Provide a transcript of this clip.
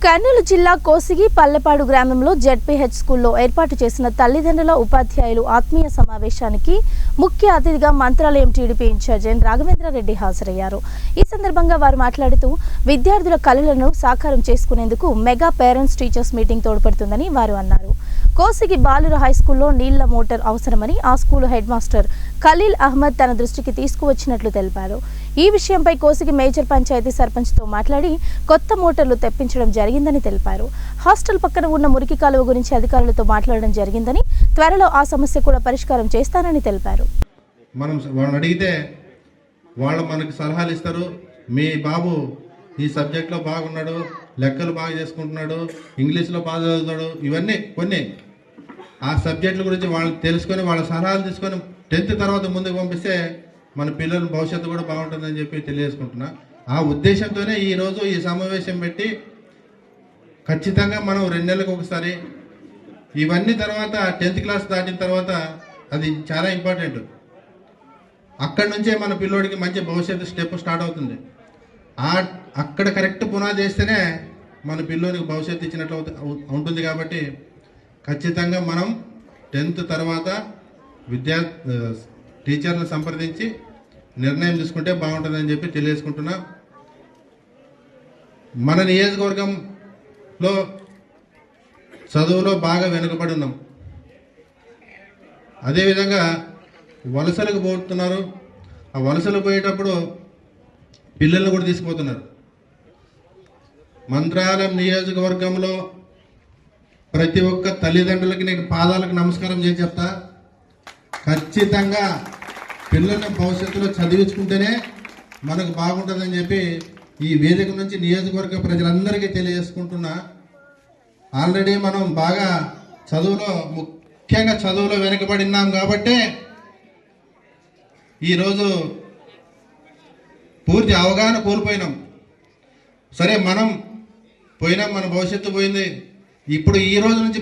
కర్నూలు జిల్లా కోసిగి పల్లెపాడు గ్రామంలో జెడ్పీహెచ్ స్కూల్లో ఏర్పాటు చేసిన తల్లిదండ్రుల ఉపాధ్యాయులు ఆత్మీయ సమావేశానికి ముఖ్య అతిథిగా Mantralayam TDP incharge N Raghavendra Reddy హాజరయ్యారు. ఈ సందర్భంగా వారు మాట్లాడుతూ విద్యార్థుల కలలను సాకారం చేసుకునేందుకు మెగా పేరెంట్స్ టీచర్స్ మీటింగ్ తోడ్పడుతుందని వారు అన్నారు. కోసిగి బాలుర హైస్కూల్లో నీళ్ల మోటార్ అవసరమని ఆ school head master Khalil Ahmed తన దృష్టికి తీసుకువచ్చినట్లు తెలిపారు. ఈ విషయంపై కోసిగి మేజర్ పంచాయతీ సర్పంచ్తో మాట్లాడి కొత్త మోటార్లు తెప్పించడం జరిగిందని తెలిపారు. హాస్టల్ పక్కన ఉన్న మురికి కాలువ గురించి అధికారులతో మాట్లాడడం జరిగిందని, త్వరలో ఆ సమస్య కూడా పరిష్కారం చేస్తానని తెలిపారు. మనం వాళ్ళని అడిగితే వాళ్ళు మనకు సలహాలు ఇస్తారు. మీ బాబు ఈ సబ్జెక్ట్లో బాగున్నాడు, లెక్కలు బాగా చేసుకుంటున్నాడు, ఇంగ్లీష్లో బాగా చదువుతాడు, ఇవన్నీ కొన్ని ఆ సబ్జెక్టుల గురించి వాళ్ళు తెలుసుకొని వాళ్ళ సలహాలు తీసుకొని 10th తర్వాత ముందుకు పంపిస్తే మన పిల్లల భవిష్యత్తు కూడా బాగుంటుందని చెప్పి తెలియజేసుకుంటున్నా. ఆ ఉద్దేశంతోనే ఈరోజు ఈ సమావేశం పెట్టి ఖచ్చితంగా మనం 2 నెలలకు ఒకసారి ఇవన్నీ తర్వాత 10th క్లాస్ దాటిన తర్వాత అది చాలా ఇంపార్టెంట్. అక్కడి నుంచే మన పిల్లోడికి మంచి భవిష్యత్తు స్టెప్ స్టార్ట్ అవుతుంది. అక్కడ కరెక్ట్ పునాది వేస్తేనే మన పిల్లోనికి భవిష్యత్తు ఇచ్చినట్లు ఉంటుంది. కాబట్టి ఖచ్చితంగా మనం 10th తర్వాత టీచర్లను సంప్రదించి నిర్ణయం తీసుకుంటే బాగుంటుందని చెప్పి తెలియజేసుకుంటున్నా. మన నియోజకవర్గంలో చదువులో బాగా వెనుకబడి ఉన్నాం. అదేవిధంగా వలసలకు పోతున్నారు. ఆ వలసలు పోయేటప్పుడు పిల్లలను కూడా తీసుకుపోతున్నారు. మంత్రాలయం నియోజకవర్గంలో ప్రతి ఒక్క తల్లిదండ్రులకి నేను పాదాలకు నమస్కారం చేసి చెప్తా. ఖచ్చితంగా పిల్లల్ని భవిష్యత్తులో చదివించుకుంటేనే మనకు బాగుంటుందని చెప్పి ఈ వేదిక నుంచి నియోజకవర్గ ప్రజలందరికీ తెలియజేసుకుంటున్నా. ఆల్రెడీ మనం బాగా ముఖ్యంగా చదువులో వెనుకబడినాం కాబట్టి ఈరోజు పూర్తి అవగాహన కోల్పోయినాం. సరే మనం పోయినాం, మన భవిష్యత్తు పోయింది. ఇప్పుడు ఈ రోజు నుంచి